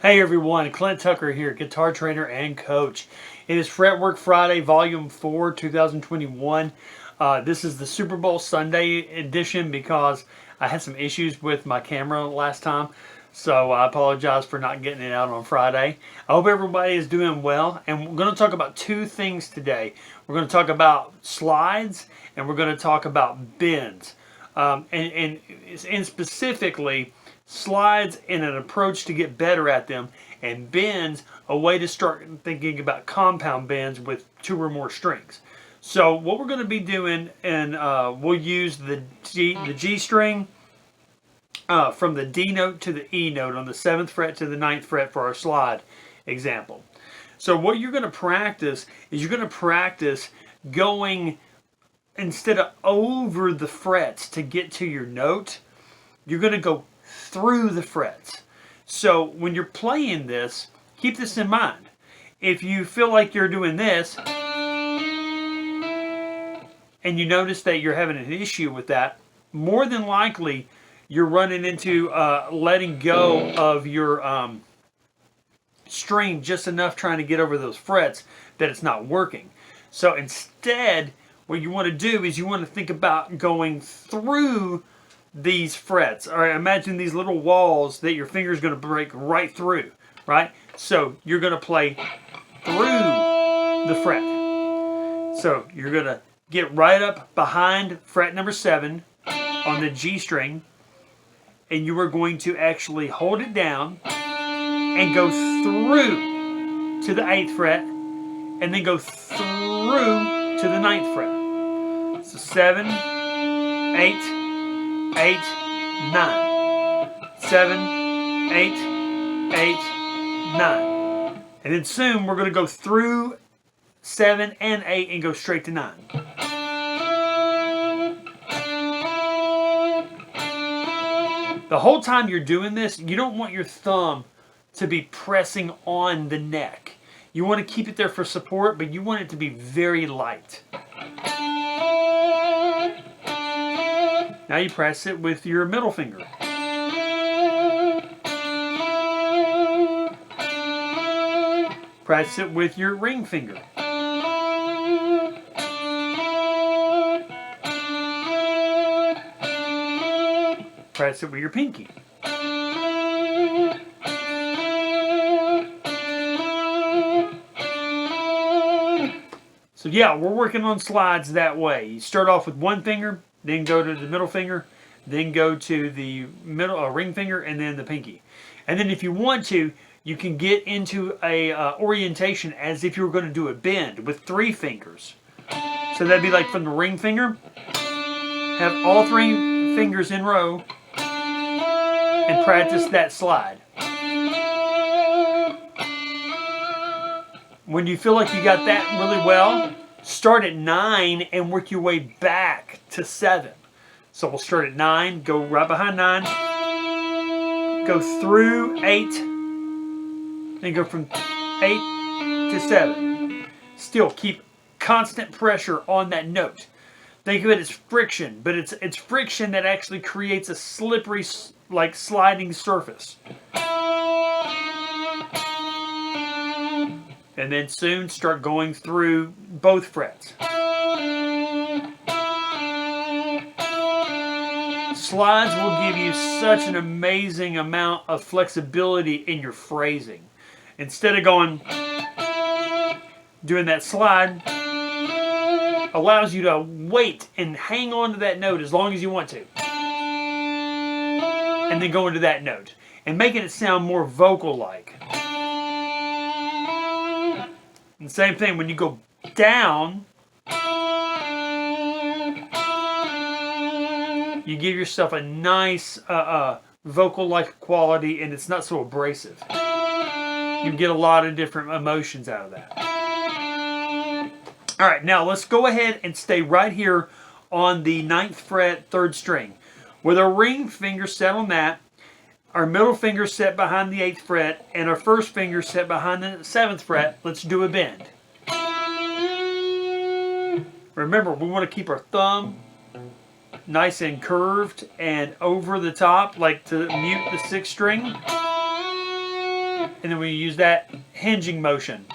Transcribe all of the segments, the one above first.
Hey everyone, Clint Tucker here, guitar trainer and coach. It is Fretwork Friday, Volume 4, 2021. This is the Super Bowl Sunday edition because I had some issues with my camera last time. So I apologize for not getting it out on Friday. I hope everybody is doing well. And we're going to talk about two things today. We're going to talk about slides and we're going to talk about bends. And specifically, slides and an approach to get better at them, and bends, a way to start thinking about compound bends with two or more strings. So what we're going to be doing, and we'll use the G string from the D note to the E note on the 7th fret to the 9th fret for our slide example. So what you're going to practice is you're going to practice going, instead of over the frets to get to your note, you're going to go through the frets. So when you're playing this, keep this in mind. If you feel like you're doing this and you notice that you're having an issue with that, more than likely you're running into letting go of your string just enough trying to get over those frets that it's not working. So instead, what you want to do is you want to think about going through these frets. All right, imagine these little walls that your finger is going to break right through, right? So you're going to play through the fret. So you're going to get right up behind fret number 7 on the G string, and you are going to actually hold it down and go through to the 8th fret, and then go through to the 9th fret. So 7, 8, 8, 9. 7, 8, 8, 9. And then soon we're going to go through 7 and 8 and go straight to 9. The whole time you're doing this, you don't want your thumb to be pressing on the neck. You want to keep it there for support, but you want it to be very light. Now you press it with your middle finger. Press it with your ring finger. Press it with your pinky. So yeah, we're working on slides that way. You start off with one finger, then go to the middle finger, then go to the middle ring finger, and then the pinky. And then if you want to, you can get into a orientation as if you were going to do a bend with 3 fingers. So that'd be like from the ring finger, have all 3 fingers in row, and practice that slide. When you feel like you got that really well, start at 9 and work your way back to 7. So we'll start at 9, go right behind 9, go through 8, then go from 8 to 7. Still keep constant pressure on that note. Think of it as friction, but it's friction that actually creates a slippery, like sliding surface. And then soon start going through both frets. Slides will give you such an amazing amount of flexibility in your phrasing. Instead of doing that slide, allows you to wait and hang on to that note as long as you want to. And then go into that note. And making it sound more vocal-like. And the same thing, when you go down, you give yourself a nice vocal-like quality, and it's not so abrasive. You get a lot of different emotions out of that. All right, now let's go ahead and stay right here on the 9th fret, 3rd string. With our ring finger set on that, our middle finger set behind the 8th fret, and our first finger set behind the 7th fret, let's do a bend. Remember, we want to keep our thumb nice and curved and over the top, like to mute the 6th string. And then we use that hinging motion.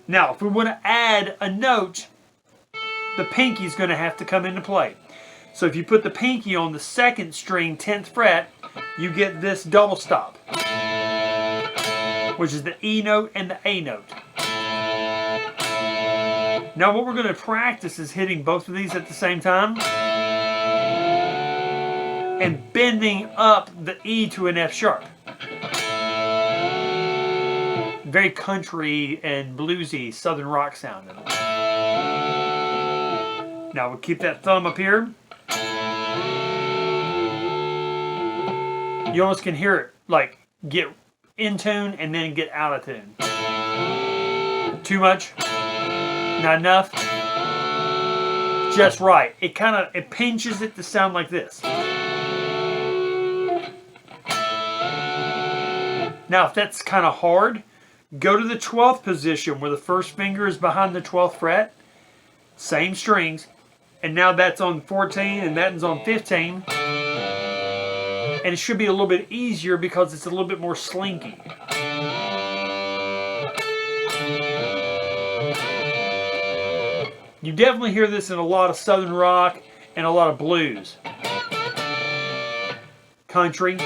Now, if we want to add a note, the pinky is going to have to come into play. So if you put the pinky on the 2nd string, 10th fret, you get this double stop, which is the E note and the A note. Now what we're going to practice is hitting both of these at the same time and bending up the E to an F sharp. Very country and bluesy southern rock sounding. Now we'll keep that thumb up here. You almost can hear it like get in tune and then get out of tune. Too much? Not enough? Just right. It pinches it to sound like this. Now if that's kind of hard, go to the 12th position where the 1st finger is behind the 12th fret. Same strings. And now that's on 14 and that is on 15. And it should be a little bit easier because it's a little bit more slinky. You definitely hear this in a lot of southern rock and a lot of blues. Country.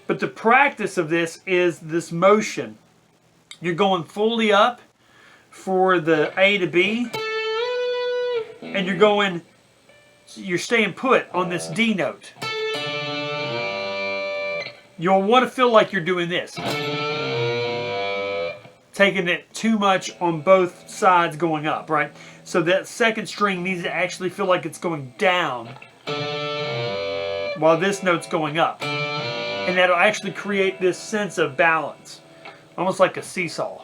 But the practice of this is this motion. You're going fully up for the A to B, and you're staying put on this D note. You'll want to feel like you're doing this. Taking it too much on both sides going up, right? So that 2nd string needs to actually feel like it's going down while this note's going up. And that'll actually create this sense of balance, almost like a seesaw.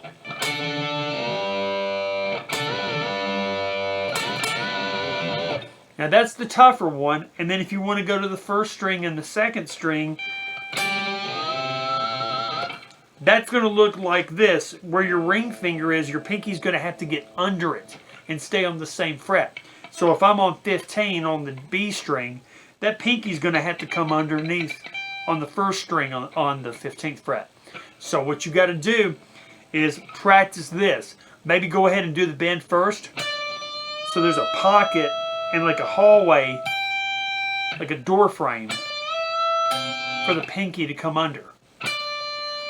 Now that's the tougher one, and then if you want to go to the 1st string and the 2nd string, that's going to look like this. Where your ring finger is, your pinky's going to have to get under it and stay on the same fret. So if I'm on 15 on the B string, that pinky's going to have to come underneath on the 1st string on the 15th fret. So what you got to do is practice this. Maybe go ahead and do the bend first. So there's a pocket and like a hallway, like a door frame for the pinky to come under.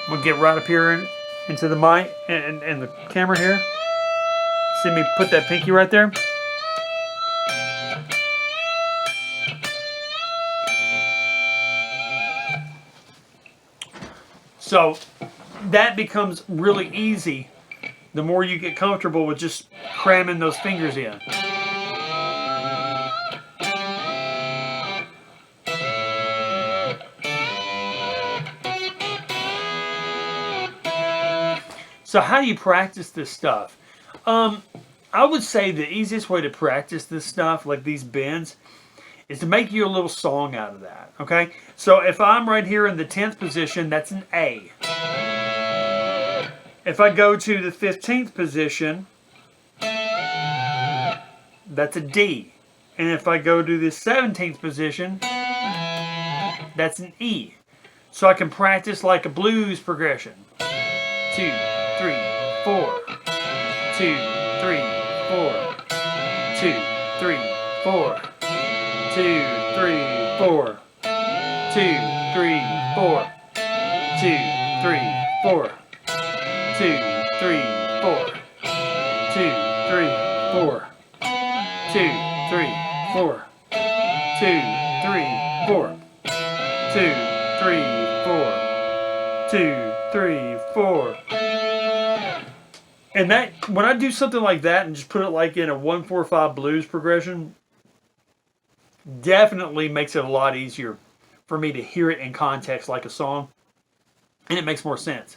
We'll get right up here into the mic and the camera here. See me put that pinky right there? So that becomes really easy the more you get comfortable with just cramming those fingers in. So how do you practice this stuff? I would say the easiest way to practice this stuff, like these bends, is to make you a little song out of that, okay? So if I'm right here in the 10th position, that's an A. If I go to the 15th position, that's a D. And if I go to the 17th position, that's an E. So I can practice like a blues progression. 2, 3, 4. 2, 3, 4. 2, 3, 4. 2, 3, 4. 2, 3, 4. 2, 3, 4. 2, 3, 4. 2, 3, 4. 2, 3, 4. 2, 3, 4. 2, 3, 4. 2, 3, 4. And that, when I do something like that and just put it like in a 1-4-5 blues progression, definitely makes it a lot easier for me to hear it in context like a song, and it makes more sense.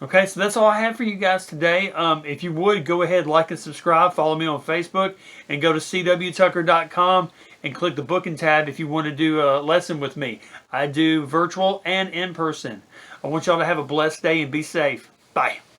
Okay, so that's all I have for you guys today. If you would, go ahead, like and subscribe, follow me on Facebook, and go to cwtucker.com and click the booking tab if you want to do a lesson with me. I do virtual and in person. I want y'all to have a blessed day and be safe. Bye.